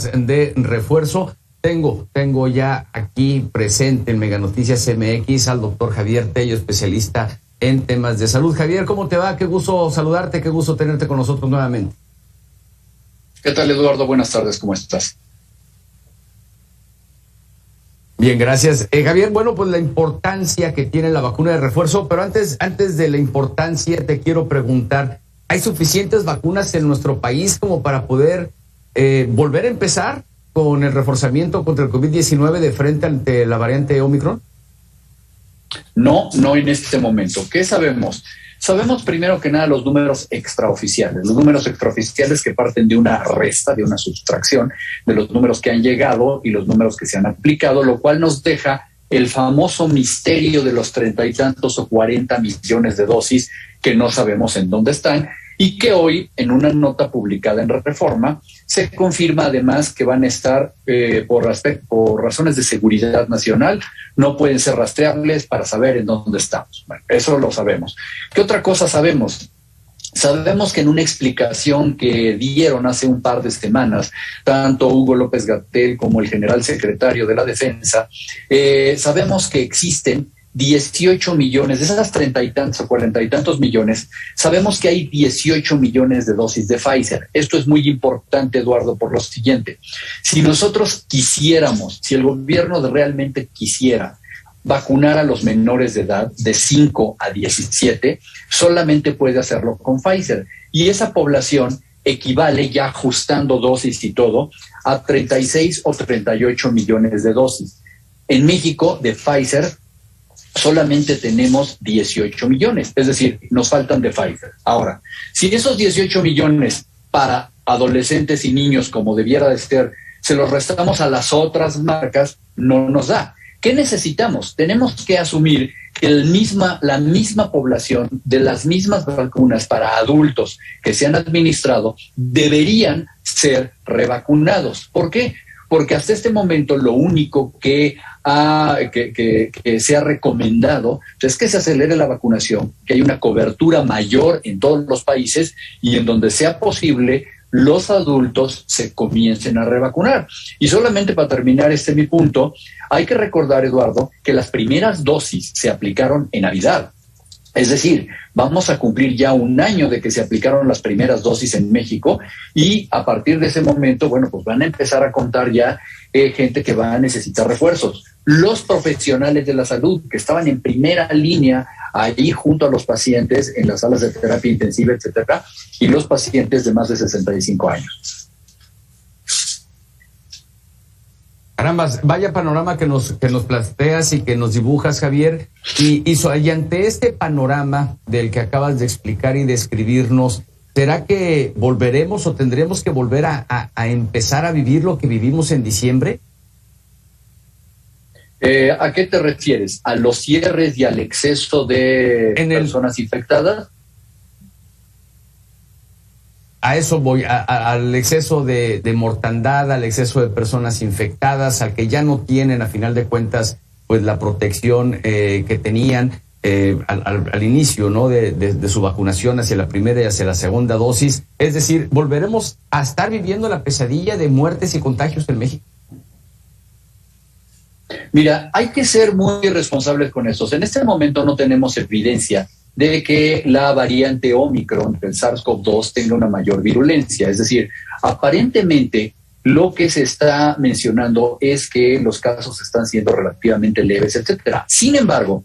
de refuerzo. Tengo ya aquí presente en Mega Noticias MX al doctor Javier Tello, especialista en temas de salud. Javier, ¿cómo te va? Qué gusto saludarte, qué gusto tenerte con nosotros nuevamente. ¿Qué tal, Eduardo? Buenas tardes, ¿cómo estás? Bien, gracias. Javier, bueno, pues la importancia que tiene la vacuna de refuerzo, pero antes de la importancia te quiero preguntar, ¿hay suficientes vacunas en nuestro país como para poder volver a empezar con el reforzamiento contra el COVID-19 de frente ante la variante Omicron? No en este momento. ¿Qué sabemos? Sabemos primero que nada los números extraoficiales. Los números extraoficiales que parten de una resta, de una sustracción de los números que han llegado y los números que se han aplicado, lo cual nos deja el famoso misterio de los 30 y tantos o 40 millones de dosis que no sabemos en dónde están y que hoy, en una nota publicada en Reforma, se confirma además que van a estar, por razones de seguridad nacional, no pueden ser rastreables para saber en dónde estamos. Bueno, eso lo sabemos. ¿Qué otra cosa sabemos? Sabemos que en una explicación que dieron hace un par de semanas, tanto Hugo López-Gatell como el general secretario de la Defensa, sabemos que existen 18 millones, de esas 30 y tantos o 40 y tantos millones, sabemos que hay 18 millones de dosis de Pfizer. Esto es muy importante, Eduardo, por lo siguiente. Si nosotros quisiéramos, si el gobierno realmente quisiera vacunar a los menores de edad de 5 a 17, solamente puede hacerlo con Pfizer. Y esa población equivale, ya ajustando dosis y todo, a 36 o 38 millones de dosis. En México, de Pfizer, solamente tenemos 18 millones, es decir, nos faltan de Pfizer. Ahora, si esos 18 millones para adolescentes y niños, como debiera de ser, se los restamos a las otras marcas, no nos da. ¿Qué necesitamos? Tenemos que asumir que la misma población de las mismas vacunas para adultos que se han administrado deberían ser revacunados. ¿Por qué? Porque hasta este momento lo único que se ha recomendado es que se acelere la vacunación, que haya una cobertura mayor en todos los países y en donde sea posible los adultos se comiencen a revacunar. Y solamente para terminar mi punto, hay que recordar, Eduardo, que las primeras dosis se aplicaron en Navidad. Es decir, vamos a cumplir ya un año de que se aplicaron las primeras dosis en México y a partir de ese momento, bueno, pues van a empezar a contar ya gente que va a necesitar refuerzos. Los profesionales de la salud que estaban en primera línea ahí junto a los pacientes en las salas de terapia intensiva, etcétera, y los pacientes de más de 65 años. Caramba, vaya panorama que nos planteas y que nos dibujas, Javier. Y ante este panorama del que acabas de explicar y describirnos, ¿será que volveremos o tendremos que volver a empezar a vivir lo que vivimos en diciembre? ¿A qué te refieres? ¿A los cierres y al exceso de personas infectadas? A eso voy, al exceso de mortandad, al exceso de personas infectadas, al que ya no tienen, a final de cuentas, pues la protección que tenían al inicio, ¿no? de su vacunación hacia la primera y hacia la segunda dosis. Es decir, ¿volveremos a estar viviendo la pesadilla de muertes y contagios en México? Mira, hay que ser muy responsables con esto. En este momento no tenemos evidencia de que la variante Omicron del SARS-CoV-2 tenga una mayor virulencia. Es decir, aparentemente lo que se está mencionando es que los casos están siendo relativamente leves, etcétera. Sin embargo,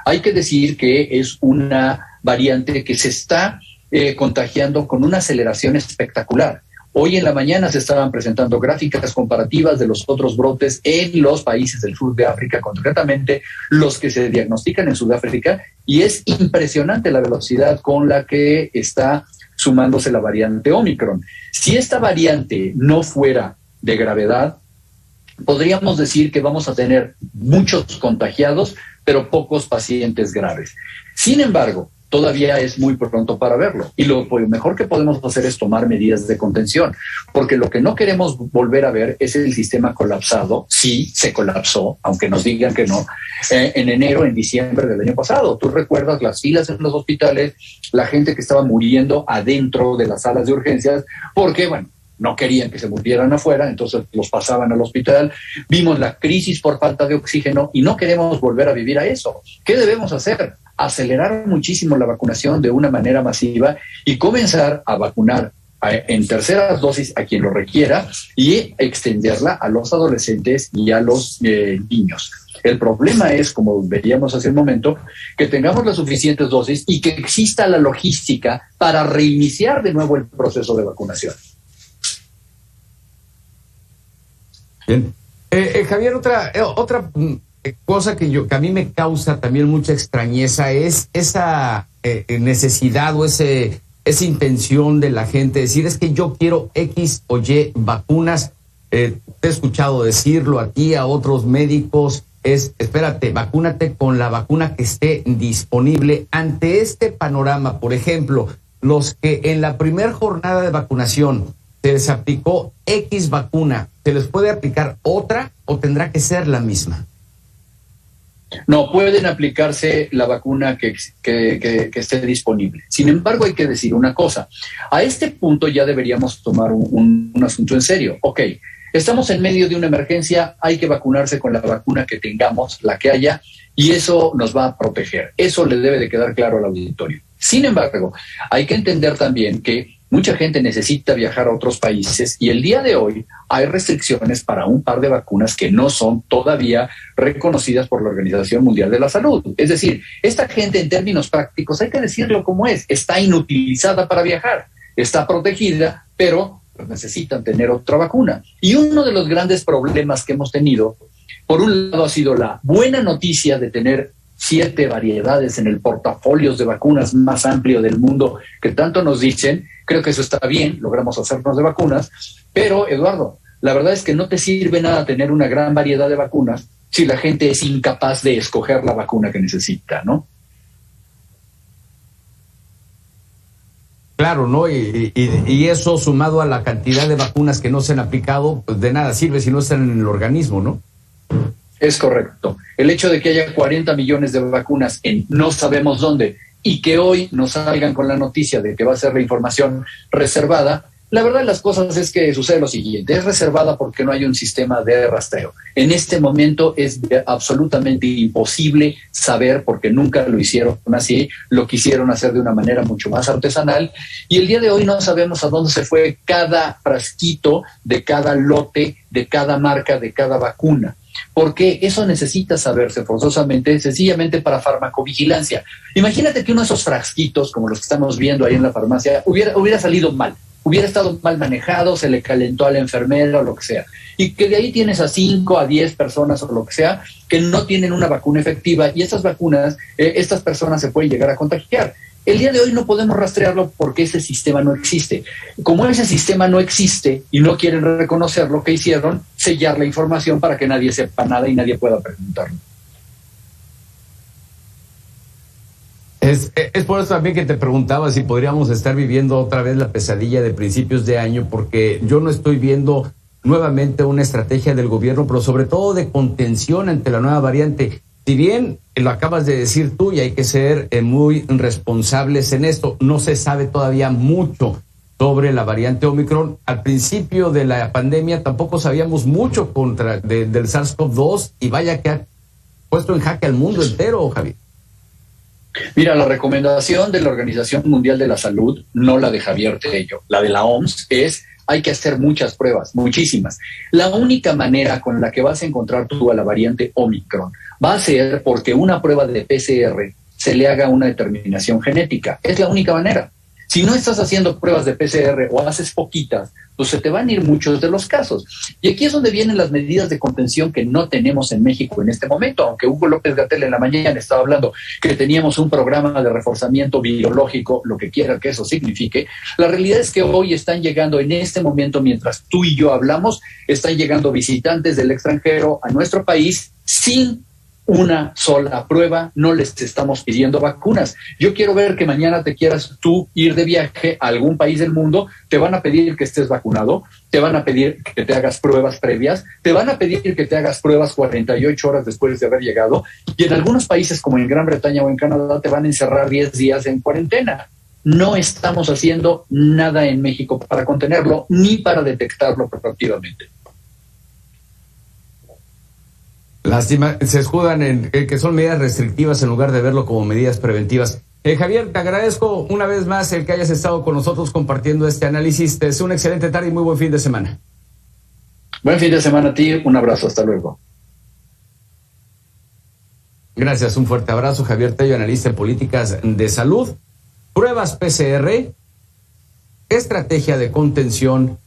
hay que decir que es una variante que se está contagiando con una aceleración espectacular. Hoy en la mañana se estaban presentando gráficas comparativas de los otros brotes en los países del sur de África, concretamente los que se diagnostican en Sudáfrica, y es impresionante la velocidad con la que está sumándose la variante Omicron. Si esta variante no fuera de gravedad, podríamos decir que vamos a tener muchos contagiados, pero pocos pacientes graves. Sin embargo, todavía es muy pronto para verlo. Y lo mejor que podemos hacer es tomar medidas de contención, porque lo que no queremos volver a ver es el sistema colapsado. Sí, se colapsó, aunque nos digan que no, en enero, en diciembre del año pasado. Tú recuerdas las filas en los hospitales, la gente que estaba muriendo adentro de las salas de urgencias, porque, bueno, no querían que se murieran afuera, entonces los pasaban al hospital. Vimos la crisis por falta de oxígeno y no queremos volver a vivir a eso. ¿Qué debemos hacer? Acelerar muchísimo la vacunación de una manera masiva y comenzar a vacunar en terceras dosis a quien lo requiera y extenderla a los adolescentes y a los niños. El problema es, como veíamos hace un momento, que tengamos las suficientes dosis y que exista la logística para reiniciar de nuevo el proceso de vacunación. Bien. Javier, otra cosa que a mí me causa también mucha extrañeza es esa necesidad o esa intención de la gente de decir, es que yo quiero X o Y vacunas. Te he escuchado decirlo a ti, a otros médicos, espérate, vacúnate con la vacuna que esté disponible. Ante este panorama, por ejemplo, los que en la primera jornada de vacunación se les aplicó X vacuna, ¿se les puede aplicar otra o tendrá que ser la misma? No, pueden aplicarse la vacuna que esté disponible. Sin embargo, hay que decir una cosa. A este punto ya deberíamos tomar un asunto en serio. Ok, estamos en medio de una emergencia, hay que vacunarse con la vacuna que tengamos, la que haya, y eso nos va a proteger. Eso le debe de quedar claro al auditorio. Sin embargo, hay que entender también que mucha gente necesita viajar a otros países y el día de hoy hay restricciones para un par de vacunas que no son todavía reconocidas por la Organización Mundial de la Salud. Es decir, esta gente en términos prácticos, hay que decirlo como es, está inutilizada para viajar, está protegida, pero necesitan tener otra vacuna. Y uno de los grandes problemas que hemos tenido, por un lado ha sido la buena noticia de tener 7 variedades en el portafolio de vacunas más amplio del mundo que tanto nos dicen. Creo que eso está bien, logramos hacernos de vacunas, pero Eduardo, la verdad es que no te sirve nada tener una gran variedad de vacunas si la gente es incapaz de escoger la vacuna que necesita, ¿no? Claro, ¿no? Y eso sumado a la cantidad de vacunas que no se han aplicado, pues de nada sirve si no están en el organismo, ¿no? Es correcto. El hecho de que haya 40 millones de vacunas en no sabemos dónde y que hoy nos salgan con la noticia de que va a ser la información reservada, la verdad de las cosas es que sucede lo siguiente, es reservada porque no hay un sistema de rastreo. En este momento es absolutamente imposible saber, porque nunca lo hicieron así, lo quisieron hacer de una manera mucho más artesanal, y el día de hoy no sabemos a dónde se fue cada frasquito de cada lote, de cada marca, de cada vacuna. Porque eso necesita saberse forzosamente, sencillamente para farmacovigilancia. Imagínate que uno de esos frasquitos, como los que estamos viendo ahí en la farmacia, hubiera salido mal, hubiera estado mal manejado, se le calentó a la enfermera o lo que sea. Y que de ahí tienes a 5, a 10 personas o lo que sea, que no tienen una vacuna efectiva y estas vacunas, estas personas se pueden llegar a contagiar. El día de hoy no podemos rastrearlo porque ese sistema no existe. Como ese sistema no existe y no quieren reconocer lo que hicieron, sellar la información para que nadie sepa nada y nadie pueda preguntarlo. Es por eso también que te preguntaba si podríamos estar viviendo otra vez la pesadilla de principios de año, porque yo no estoy viendo nuevamente una estrategia del gobierno, pero sobre todo de contención ante la nueva variante. Si bien lo acabas de decir tú y hay que ser muy responsables en esto, no se sabe todavía mucho sobre la variante Omicron. Al principio de la pandemia tampoco sabíamos mucho del SARS-CoV-2 y vaya que ha puesto en jaque al mundo entero, Javier. Mira, la recomendación de la Organización Mundial de la Salud, no la de Javier Tello, la de la OMS, es hay que hacer muchas pruebas, muchísimas. La única manera con la que vas a encontrar tú a la variante Omicron va a ser porque una prueba de PCR se le haga una determinación genética. Es la única manera. Si no estás haciendo pruebas de PCR o haces poquitas, pues se te van a ir muchos de los casos. Y aquí es donde vienen las medidas de contención que no tenemos en México en este momento, aunque Hugo López-Gatell en la mañana estaba hablando que teníamos un programa de reforzamiento biológico, lo que quiera que eso signifique. La realidad es que hoy están llegando, en este momento, mientras tú y yo hablamos, están llegando visitantes del extranjero a nuestro país sin una sola prueba, no les estamos pidiendo vacunas. Yo quiero ver que mañana te quieras tú ir de viaje a algún país del mundo, te van a pedir que estés vacunado, te van a pedir que te hagas pruebas previas, te van a pedir que te hagas pruebas 48 horas después de haber llegado, y en algunos países como en Gran Bretaña o en Canadá te van a encerrar 10 días en cuarentena. no estamos haciendo nada en México para contenerlo ni para detectarlo proactivamente. Lástima, se escudan en que son medidas restrictivas en lugar de verlo como medidas preventivas. Javier, te agradezco una vez más el que hayas estado con nosotros compartiendo este análisis. Te deseo una excelente tarde y muy buen fin de semana. Buen fin de semana a ti, un abrazo, hasta luego. Gracias, un fuerte abrazo. Javier Tello, analista en políticas de salud. Pruebas PCR, estrategia de contención,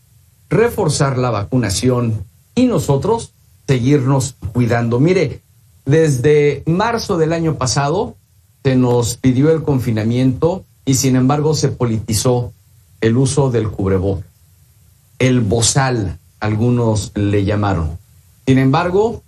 reforzar la vacunación y nosotros seguirnos cuidando. Mire, desde marzo del año pasado se nos pidió el confinamiento y sin embargo se politizó el uso del cubrebocas. El bozal, algunos le llamaron. Sin embargo,